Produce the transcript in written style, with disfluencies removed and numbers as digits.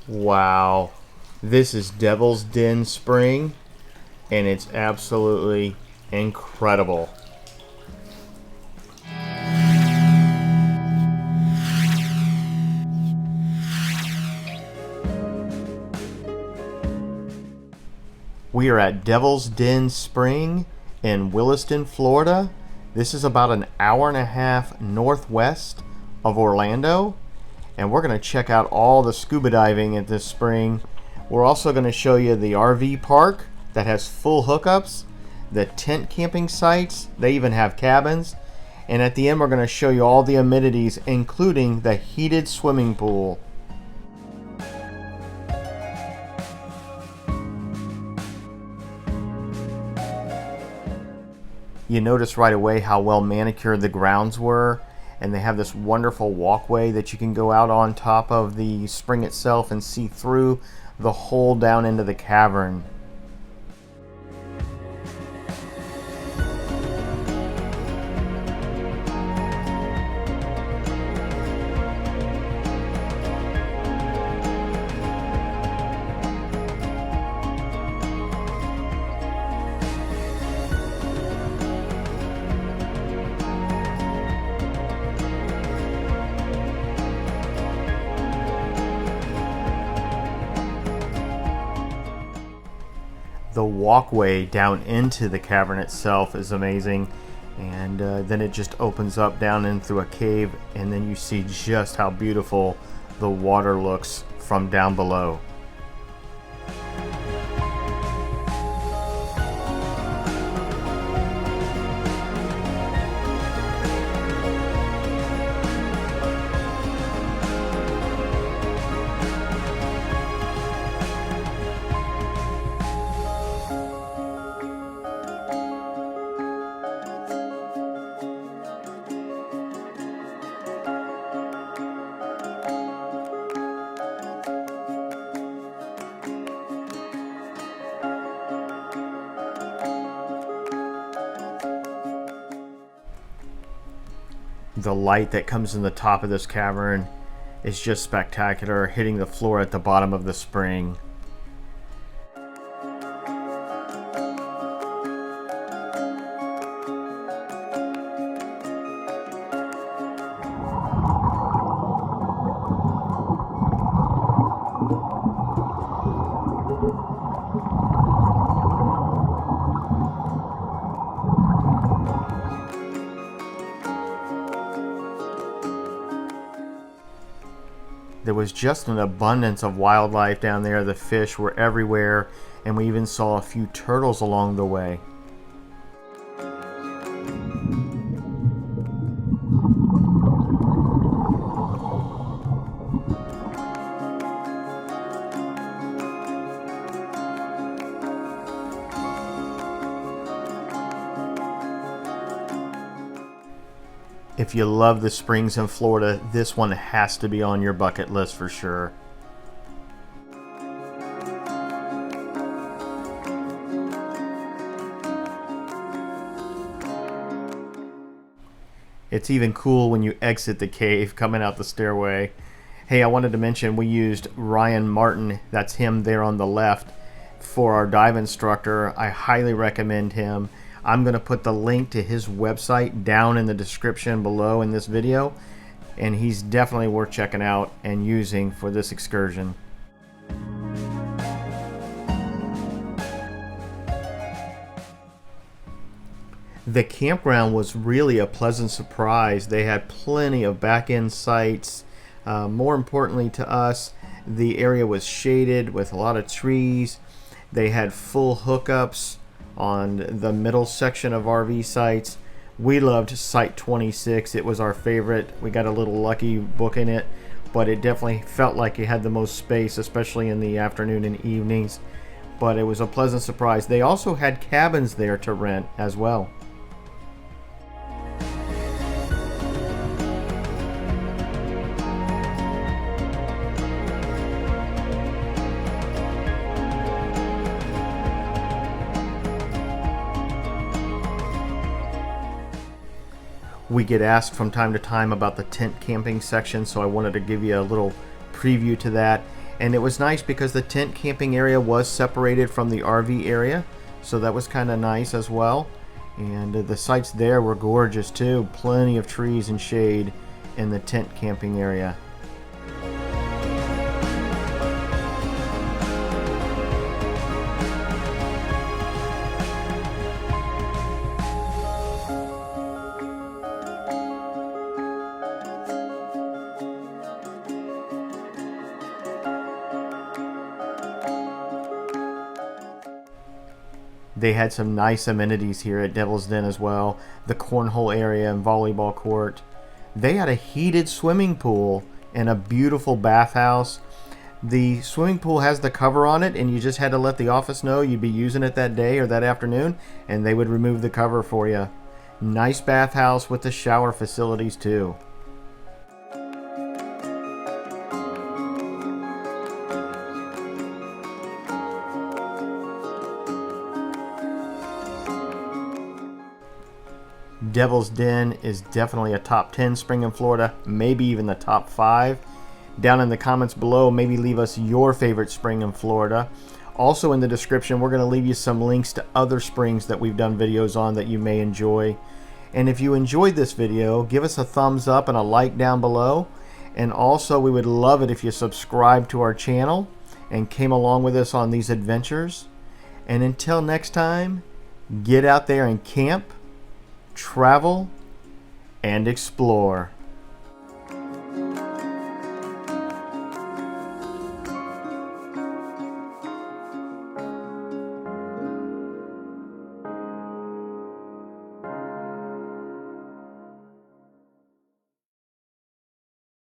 Wow, this is Devil's Den Spring, and it's absolutely incredible. We are at Devil's Den Spring in Williston, Florida. This is about an hour and a half northwest of Orlando, and we're going to check out all the scuba diving at this spring. We're also going to show you the RV park that has full hookups, the tent camping sites, they even have cabins, and at the end we're going to show you all the amenities, including the heated swimming pool. You notice right away how well manicured the grounds were, and they have this wonderful walkway that you can go out on top of the spring itself and see through the hole down into the cavern. The walkway down into the cavern itself is amazing, and then it just opens up down in through a cave, and then you see just how beautiful the water looks from down below. The light that comes in the top of this cavern is just spectacular, hitting the floor at the bottom of the spring. There was just an abundance of wildlife down there. The fish were everywhere, and we even saw a few turtles along the way. If you love the springs in Florida, this one has to be on your bucket list for sure. It's even cool when you exit the cave coming out the stairway. Hey, I wanted to mention we used Ryan Martin, that's him there on the left, for our dive instructor. I highly recommend him. I'm going to put the link to his website down in the description below in this video, and he's definitely worth checking out and using for this excursion. The campground was really a pleasant surprise. They had plenty of back-end sites. More importantly to us, the area was shaded with a lot of trees. They had full hookups on the middle section of RV sites. We loved Site 26. It was our favorite. We got a little lucky booking it, but it definitely felt like it had the most space, especially in the afternoon and evenings. But it was a pleasant surprise. They also had cabins there to rent as well. We get asked from time to time about the tent camping section, so I wanted to give you a little preview to that. And it was nice because the tent camping area was separated from the RV area, so that was kind of nice as well. And the sights there were gorgeous too. Plenty of trees and shade in the tent camping area. They had some nice amenities here at Devil's Den as well. The cornhole area and volleyball court. They had a heated swimming pool and a beautiful bathhouse. The swimming pool has the cover on it, and you just had to let the office know you'd be using it that day or that afternoon, and they would remove the cover for you. Nice bathhouse with the shower facilities too. Devil's Den is definitely a top 10 spring in Florida, maybe even the top 5. Down in the comments below, maybe leave us your favorite spring in Florida. Also in the description, we're going to leave you some links to other springs that we've done videos on that you may enjoy. And if you enjoyed this video, give us a thumbs up and a like down below. And also, we would love it if you subscribe to our channel and came along with us on these adventures. And until next time, get out there and camp, travel, and explore.